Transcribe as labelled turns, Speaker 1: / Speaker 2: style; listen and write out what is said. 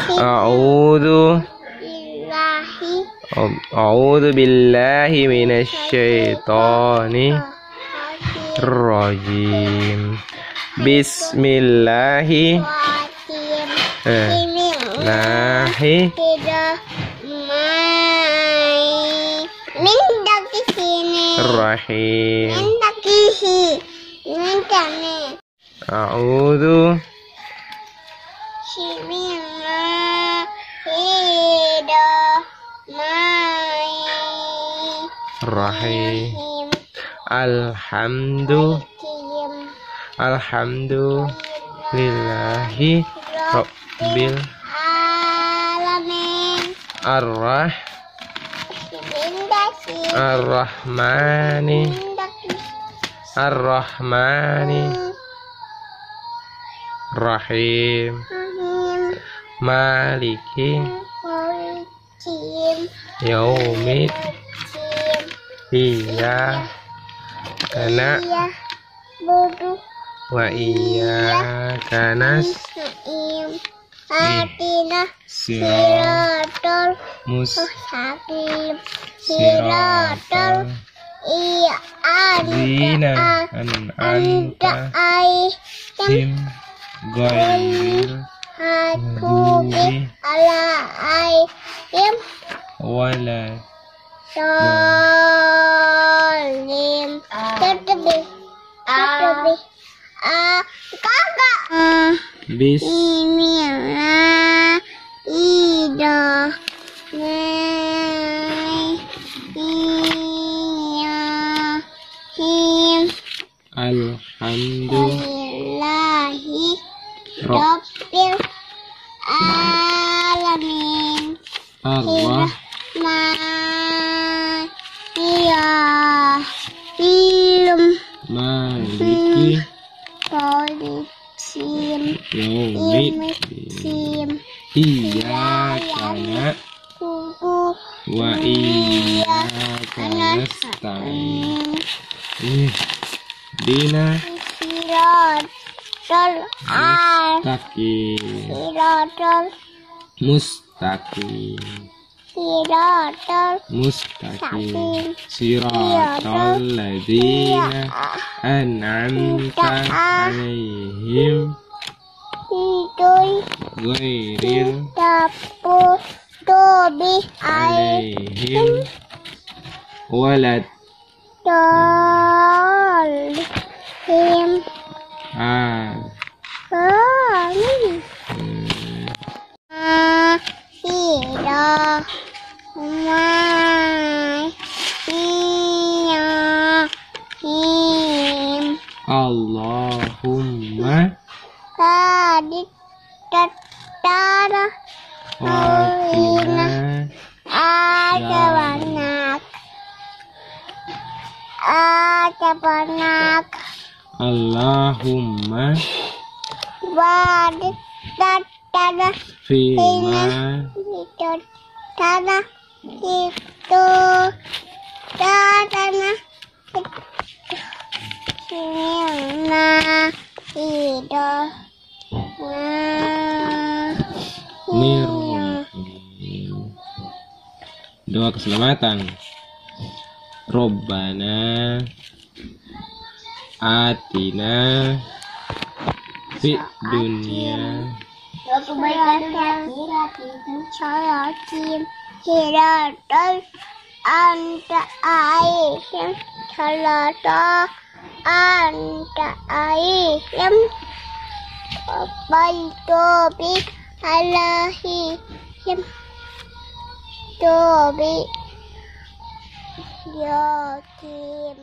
Speaker 1: A'udzu billahi minasyaitonir rajim. Bismillahirrahmanirrahim. A'udzu Rahim. Alhamdulillahi Rabbil alamin. Ar-Rahmani Rahim. Maliki Yaumid Iyyaka na'budu wa iyyaka nasta'in. Ihdinas siratal mustaqim. Siratal ladzina an'amta 'alaihim ghairil maghdubi 'alaihim waladdallin. Bismillahirrahmanirrahim. Alhamdulillahi Rabbil alamin. Maliki Yaumiddin. Iyyaka na'budu wa iyyaka nasta'in. Ihdinas siratal mustaqim. Siratal ladzina an'amta 'alaihim ghairil maghdubi 'alaihim waladdallin. Amin. Allahumma Allahumma barik lana fima tanah itu tanah doa keselamatan. Robbana atina fid dunya hiratal anta aihim baitobi alahihim tobi yatim.